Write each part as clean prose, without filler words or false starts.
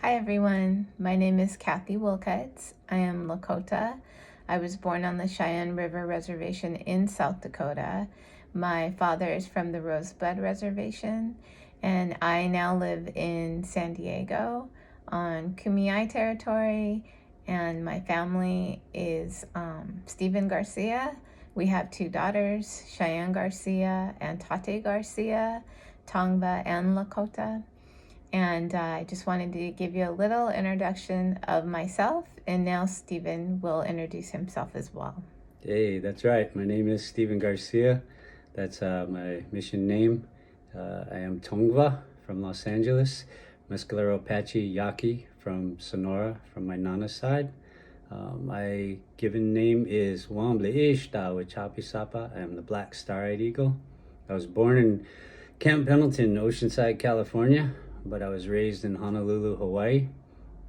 Hi everyone, my name is Kathy Willcuts. I am Lakota. I was born on the Cheyenne River Reservation in South Dakota. My father is from the Rosebud Reservation, and I now live in San Diego on Kumeyaay territory, and my family is Steven Garcia. We have two daughters, Cheyenne Garcia and Tate Garcia, Tongva and Lakota. And I just wanted to give you a little introduction of myself, and now Steven will introduce himself as well. Hey, that's right. My name is Steven Garcia. That's my mission name. I am Tongva from Los Angeles, Mescalero Apache Yaqui from Sonora, from my Nana's side. My given name is Wamble Ishta Wichapi Sapa. I am the Black Star-Eyed Eagle. I was born in Camp Pendleton, Oceanside, California, but I was raised in Honolulu, Hawaii,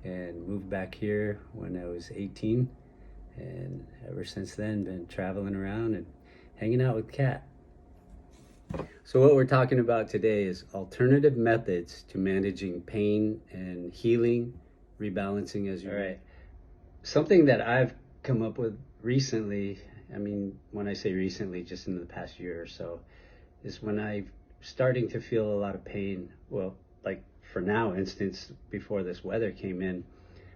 and moved back here when I was 18. And ever since then, been traveling around and hanging out with Kat. So what we're talking about today is alternative methods to managing pain and healing, rebalancing as you right. Something that I've come up with recently, I mean, when I say recently, just in the past year or so, is when I'm starting to feel a lot of pain. Well, like for now instance, before this weather came in,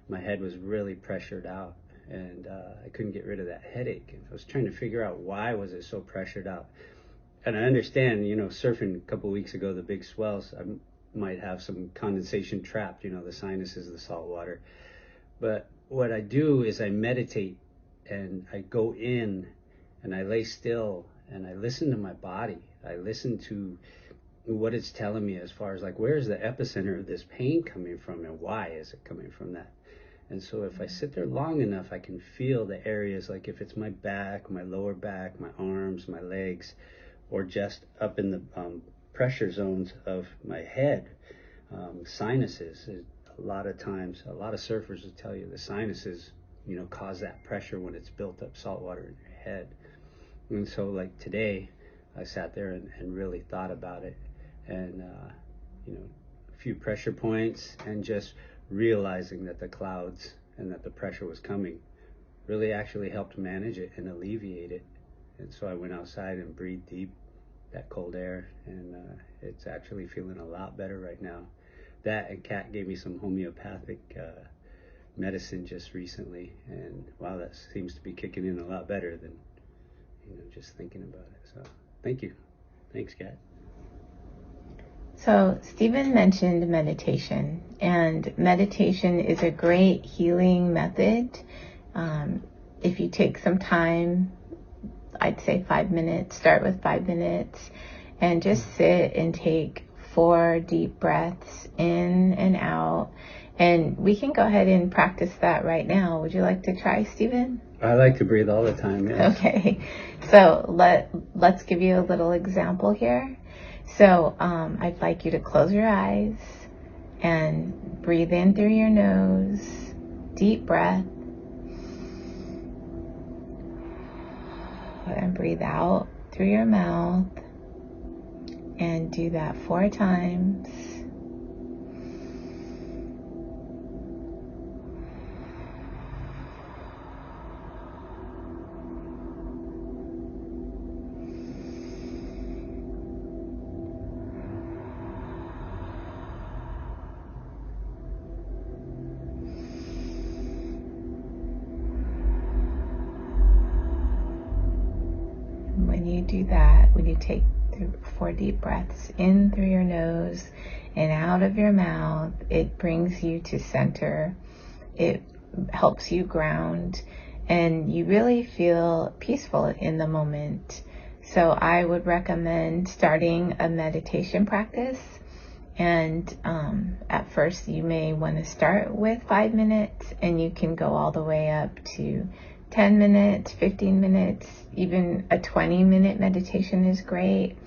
my head was really pressured out, and I couldn't get rid of that headache. And I was trying to figure out why was it so pressured out. And I understand, surfing a couple of weeks ago, the big swells, I might have some condensation trapped, the sinuses, the salt water. But what I do is I meditate, and I go in and I lay still and I listen to my body. I listen to what it's telling me as far as like, where's the epicenter of this pain coming from, and why is it coming from that? And so if I sit there long enough, I can feel the areas, like if it's my back, my lower back, my arms, my legs, or just up in the pressure zones of my head, sinuses. A lot of times, a lot of surfers will tell you the sinuses, cause that pressure when it's built up salt water in your head. And so like today, I sat there and really thought about it, and a few pressure points, and just realizing that the clouds and that the pressure was coming really actually helped manage it and alleviate it. And so I went outside and breathed deep that cold air, and it's actually feeling a lot better right now. That, and Kat gave me some homeopathic medicine just recently, and wow, that seems to be kicking in a lot better than just thinking about it. So thank you. Thanks, Kat. So Steven mentioned meditation, and meditation is a great healing method. If you take some time, I'd say 5 minutes, start with 5 minutes, and just sit and take 4 deep breaths in and out. And we can go ahead and practice that right now. Would you like to try, Steven? I like to breathe all the time, yes. Okay, so let's give you a little example here. So I'd like you to close your eyes and breathe in through your nose, deep breath, and breathe out through your mouth, and do that 4 times. When you do that, when you take 4 deep breaths in through your nose and out of your mouth, it brings you to center. It helps you ground, and you really feel peaceful in the moment. So I would recommend starting a meditation practice. And at first you may want to start with 5 minutes, and you can go all the way up to 10 minutes, 15 minutes, even a 20-minute meditation is great.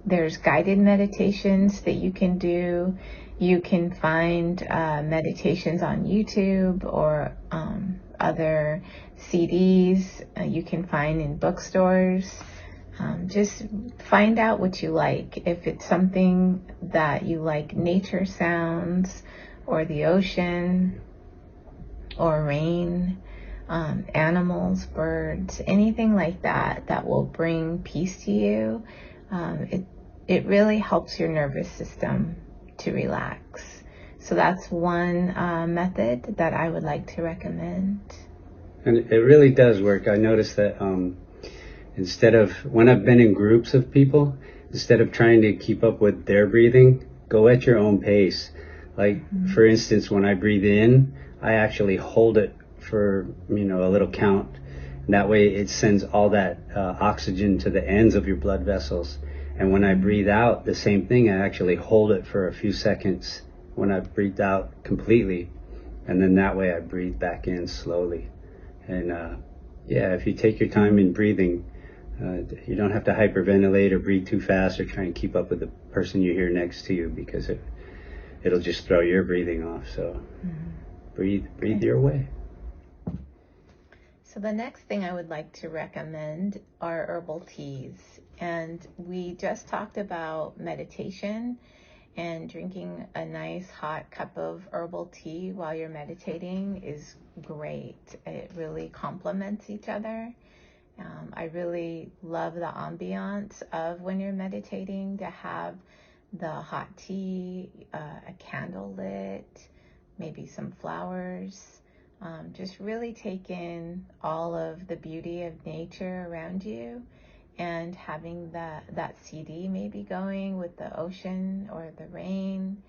There's guided meditations that you can do. You can find meditations on YouTube or other CDs you can find in bookstores. Just find out what you like. If it's something that you like, nature sounds, or the ocean or rain, animals, birds, anything like that that will bring peace to you. It really helps your nervous system to relax. So that's one method that I would like to recommend. And it really does work. I noticed that instead of, when I've been in groups of people, instead of trying to keep up with their breathing, go at your own pace. Like, for instance, when I breathe in, I actually hold it for, a little count. And that way it sends all that oxygen to the ends of your blood vessels. And when I breathe out, the same thing, I actually hold it for a few seconds when I breathe out completely. And then that way I breathe back in slowly. And if you take your time in breathing, you don't have to hyperventilate or breathe too fast or try and keep up with the person you hear next to you, because it'll just throw your breathing off. So breathe your way. So the next thing I would like to recommend are herbal teas. And we just talked about meditation, and drinking a nice hot cup of herbal tea while you're meditating is great. It really complements each other. I really love the ambiance of when you're meditating, to have the hot tea, a candle lit, maybe some flowers. Just really take in all of the beauty of nature around you, and having that CD maybe going with the ocean or the rain,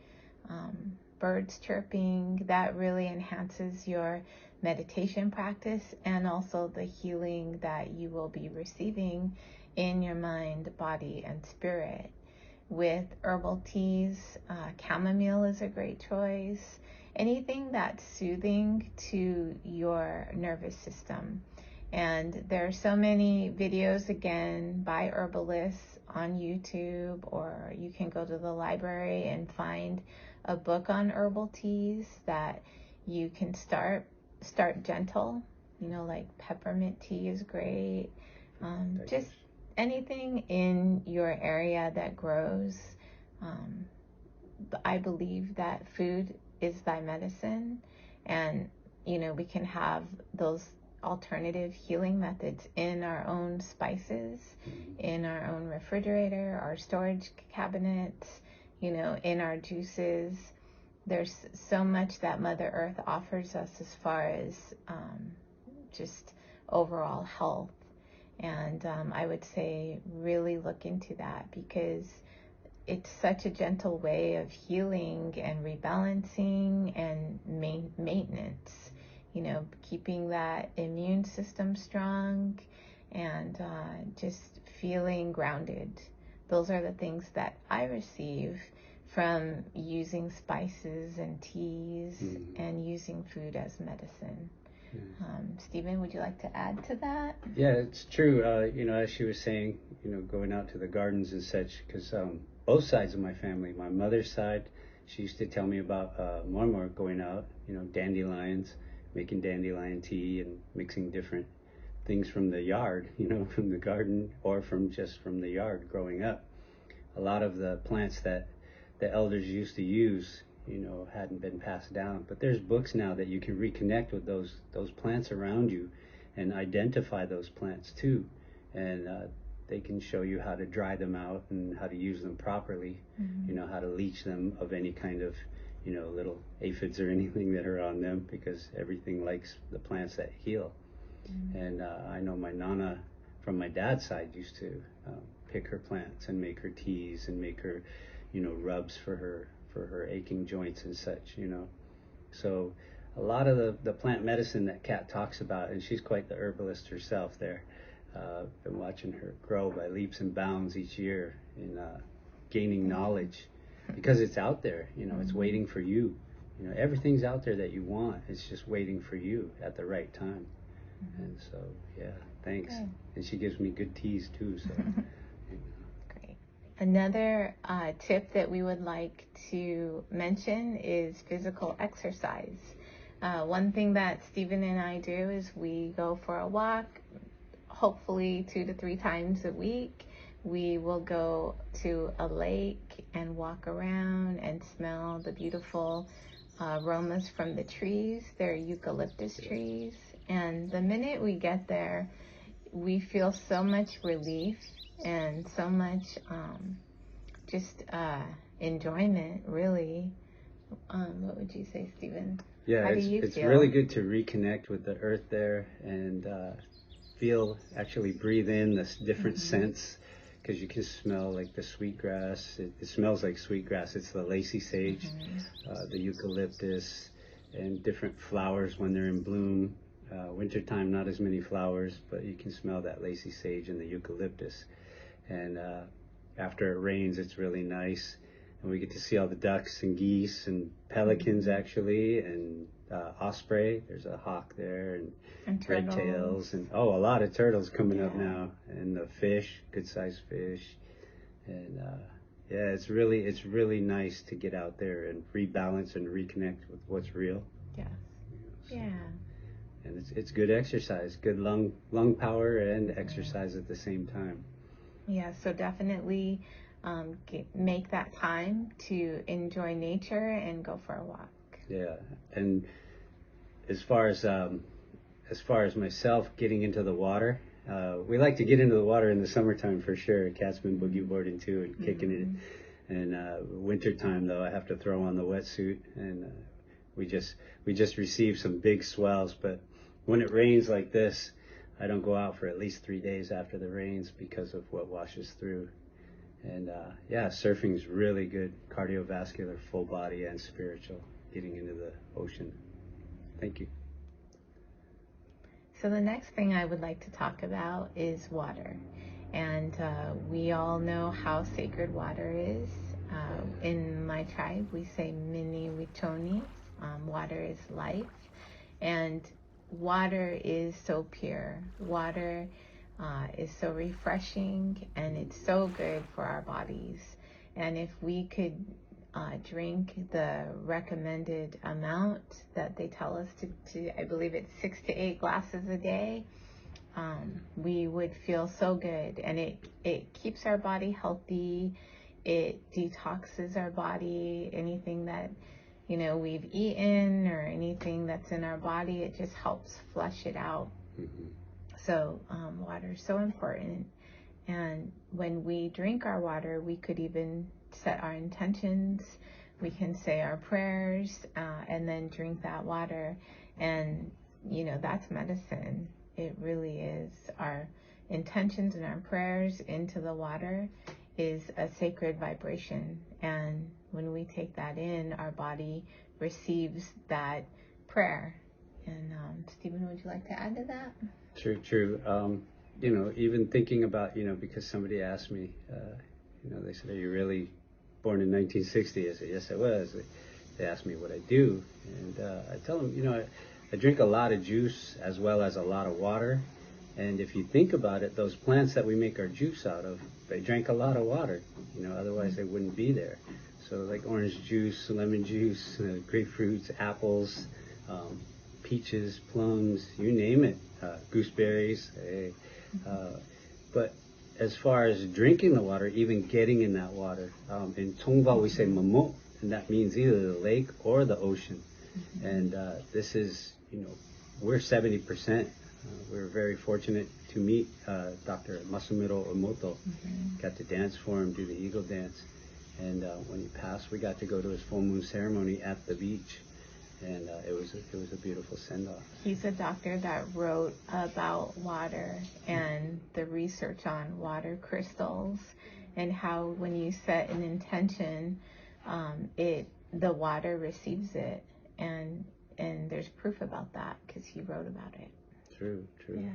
birds chirping. That really enhances your meditation practice, and also the healing that you will be receiving in your mind, body, and spirit. With herbal teas, chamomile is a great choice. Anything that's soothing to your nervous system. And there are so many videos, again, by herbalists on YouTube, or you can go to the library and find a book on herbal teas that you can start gentle. Like peppermint tea is great. Just anything in your area that grows. I believe that food is thy medicine, and we can have those alternative healing methods in our own spices, in our own refrigerator, our storage cabinets, in our juices. There's so much that Mother Earth offers us as far as just overall health. And I would say really look into that, because it's such a gentle way of healing and rebalancing and maintenance, keeping that immune system strong, and just feeling grounded. Those are the things that I receive from using spices and teas and using food as medicine. Steven, would you like to add to that? Yeah, it's true. As she was saying, going out to the gardens and such, because both sides of my family, my mother's side, she used to tell me about more and more going out, dandelions, making dandelion tea and mixing different things from the yard, from the garden, or from the yard growing up. A lot of the plants that the elders used to use, hadn't been passed down. But there's books now that you can reconnect with those plants around you and identify those plants too. And they can show you how to dry them out and how to use them properly, how to leach them of any kind of, little aphids or anything that are on them, because everything likes the plants that heal. And I know my Nana from my dad's side used to pick her plants and make her teas and make her, rubs for her aching joints and such, So a lot of the plant medicine that Kat talks about, and she's quite the herbalist herself there. Been watching her grow by leaps and bounds each year in gaining knowledge, because it's out there, it's waiting for you. Everything's out there that you want. It's just waiting for you at the right time. And so, thanks. Good. And she gives me good teas too, so. Great. Another tip that we would like to mention is physical exercise. One thing that Steven and I do is we go for a walk, hopefully 2 to 3 times a week. We will go to a lake and walk around and smell the beautiful aromas from the trees. They're eucalyptus trees. And the minute we get there, we feel so much relief and so much just enjoyment, really. What would you say, Steven? Yeah, How do you it's feel? really good to reconnect with the earth there and actually breathe in the different scents, because you can smell like the sweetgrass. It smells like sweetgrass. It's the lacy sage, the eucalyptus, and different flowers when they're in bloom. Wintertime, not as many flowers, but you can smell that lacy sage and the eucalyptus. And after it rains, it's really nice. And we get to see all the ducks and geese and pelicans, actually, and osprey. There's a hawk there, and red tails, and a lot of turtles coming up now, and the fish, good sized fish. And yeah, it's really nice to get out there and rebalance and reconnect with what's real. Yes. Yeah. And it's good exercise, good lung power and exercise at the same time. Yeah, so definitely make that time to enjoy nature and go for a walk. Yeah, and as far as myself getting into the water, we like to get into the water in the summertime for sure. Cat's been boogie boarding too and kicking it. And wintertime though, I have to throw on the wetsuit, and we just received some big swells. But when it rains like this, I don't go out for at least 3 days after the rains because of what washes through. And yeah, surfing's really good, cardiovascular, full body, and spiritual, getting into the ocean. Thank you. So the next thing I would like to talk about is water. And we all know how sacred water is. In my tribe, we say Mini Wichoni. Water is life. And water is so pure. Water is so refreshing, and it's so good for our bodies. And if we could drink the recommended amount that they tell us to I believe it's 6 to 8 glasses a day, we would feel so good. And it keeps our body healthy. It detoxes our body. Anything that we've eaten or anything that's in our body, it just helps flush it out. So water is so important. And when we drink our water, we could even set our intentions. We can say our prayers and then drink that water. And, that's medicine. It really is. Our intentions and our prayers into the water is a sacred vibration. And when we take that in, our body receives that prayer. And Stephen, would you like to add to that? True. Even thinking about, because somebody asked me, they said, "Are you really born in 1960?" I said, "Yes, I was." They asked me what I do, and I tell them, I drink a lot of juice as well as a lot of water. And if you think about it, those plants that we make our juice out of, they drank a lot of water. Otherwise they wouldn't be there. So like orange juice, lemon juice, grapefruits, apples, peaches, plums, you name it, gooseberries. But as far as drinking the water, even getting in that water, in Tongva we say mamot, and that means either the lake or the ocean. And this is, we're 70%. We were very fortunate to meet Dr. Masumiro Emoto. Got to dance for him, do the eagle dance. And when he passed, we got to go to his full moon ceremony at the beach. And it was a beautiful send-off. He's a doctor that wrote about water and the research on water crystals, and how when you set an intention, the water receives it, and there's proof about that because he wrote about it. True. Yeah.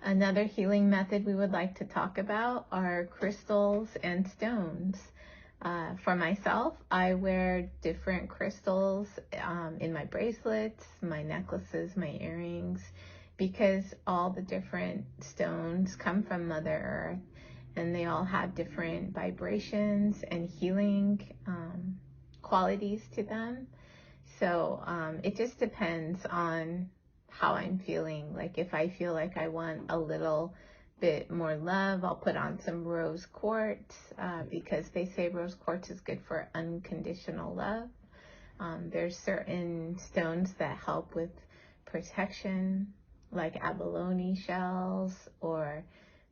Another healing method we would like to talk about are crystals and stones. For myself, I wear different crystals in my bracelets, my necklaces, my earrings, because all the different stones come from Mother Earth, and they all have different vibrations and healing qualities to them. So it just depends on how I'm feeling. Like if I feel like I want a little bit more love, I'll put on some rose quartz because they say rose quartz is good for unconditional love. There's certain stones that help with protection, like abalone shells or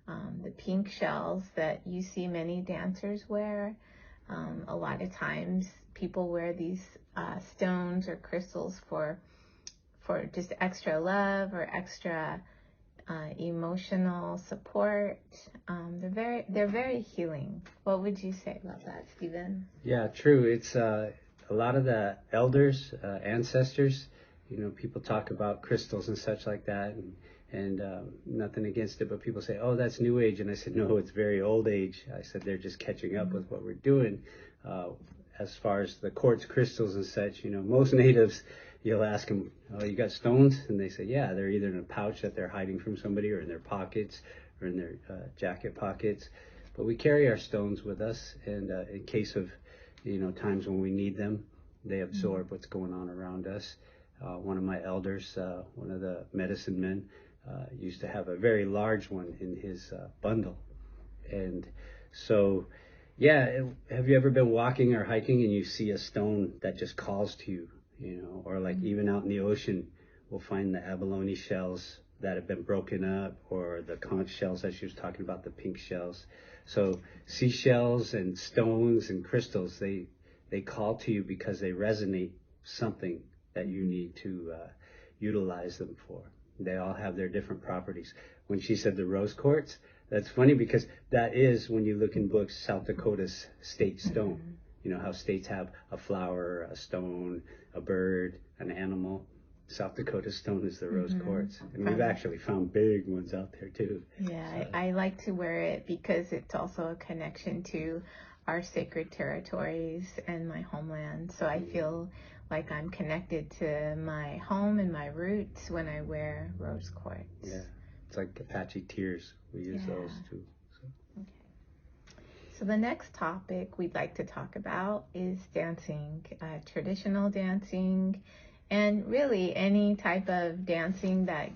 the pink shells that you see many dancers wear. A lot of times people wear these stones or crystals for just extra love or extra emotional support. They're very healing. What would you say about that, Steven? Yeah, true. It's a lot of the elders, ancestors, people talk about crystals and such like that, and nothing against it, but people say, oh, that's new age. And I said, no, it's very old age. I said, they're just catching up with what we're doing. As far as the quartz crystals and such, most natives, you'll ask them, oh, you got stones? And they say, yeah, they're either in a pouch that they're hiding from somebody or in their pockets or in their jacket pockets. But we carry our stones with us, and in case of, times when we need them, they absorb what's going on around us. One of my elders, one of the medicine men, used to have a very large one in his bundle. And so, yeah, have you ever been walking or hiking and you see a stone that just calls to you, or like even out in the ocean, we'll find the abalone shells that have been broken up, or the conch shells that she was talking about, the pink shells. So seashells and stones and crystals, they call to you because they resonate something that you need to utilize them for. They all have their different properties. When she said the rose quartz, that's funny because that is, when you look in books, South Dakota's state stone. You know how states have a flower, a stone, a bird, an animal. South Dakota stone is the rose quartz. And we've actually found big ones out there too. Yeah, so. I like to wear it because it's also a connection to our sacred territories and my homeland. So I feel like I'm connected to my home and my roots when I wear rose quartz. Yeah, it's like Apache tears. We use those too. So. Okay. So the next topic we'd like to talk about is dancing, traditional dancing, and really any type of dancing that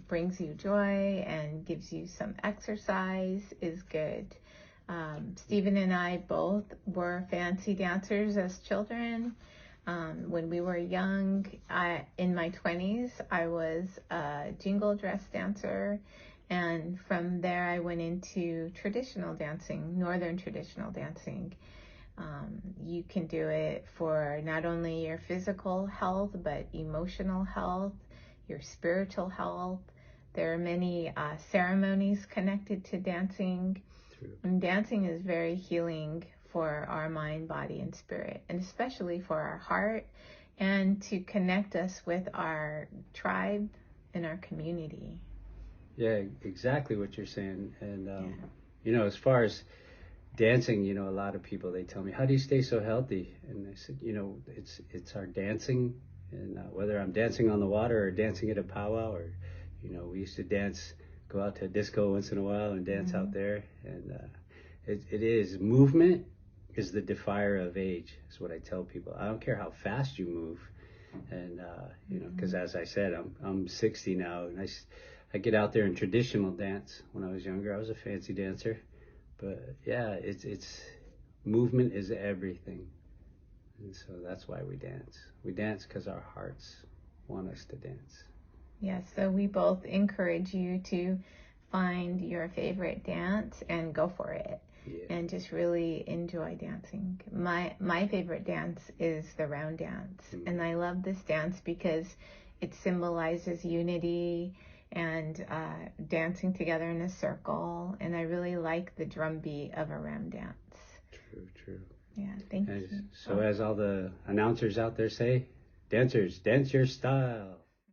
brings you joy and gives you some exercise is good. Steven and I both were fancy dancers as children. When we were young, in my 20s, I was a jingle dress dancer. And from there, I went into traditional dancing, northern traditional dancing. You can do it for not only your physical health, but emotional health, your spiritual health. There are many ceremonies connected to dancing. True. And dancing is very healing for our mind, body, and spirit, and especially for our heart, and to connect us with our tribe and our community. Yeah, exactly what you're saying. And, as far as dancing, a lot of people, they tell me, how do you stay so healthy? And I said, it's our dancing. And whether I'm dancing on the water or dancing at a powwow, or, we used to dance, go out to a disco once in a while and dance out there. And it is, movement is the defier of age, is what I tell people. I don't care how fast you move. And, because as I said, I'm 60 now, and I get out there in traditional dance. When I was younger, I was a fancy dancer. But yeah, it's movement is everything. And so that's why we dance. We dance because our hearts want us to dance. Yes, so we both encourage you to find your favorite dance and go for it. Yeah. And just really enjoy dancing. My favorite dance is the round dance. And I love this dance because it symbolizes unity and dancing together in a circle. And I really like the drum beat of a round dance. True. Yeah, thank you. So as all the announcers out there say, dancers, dance your style.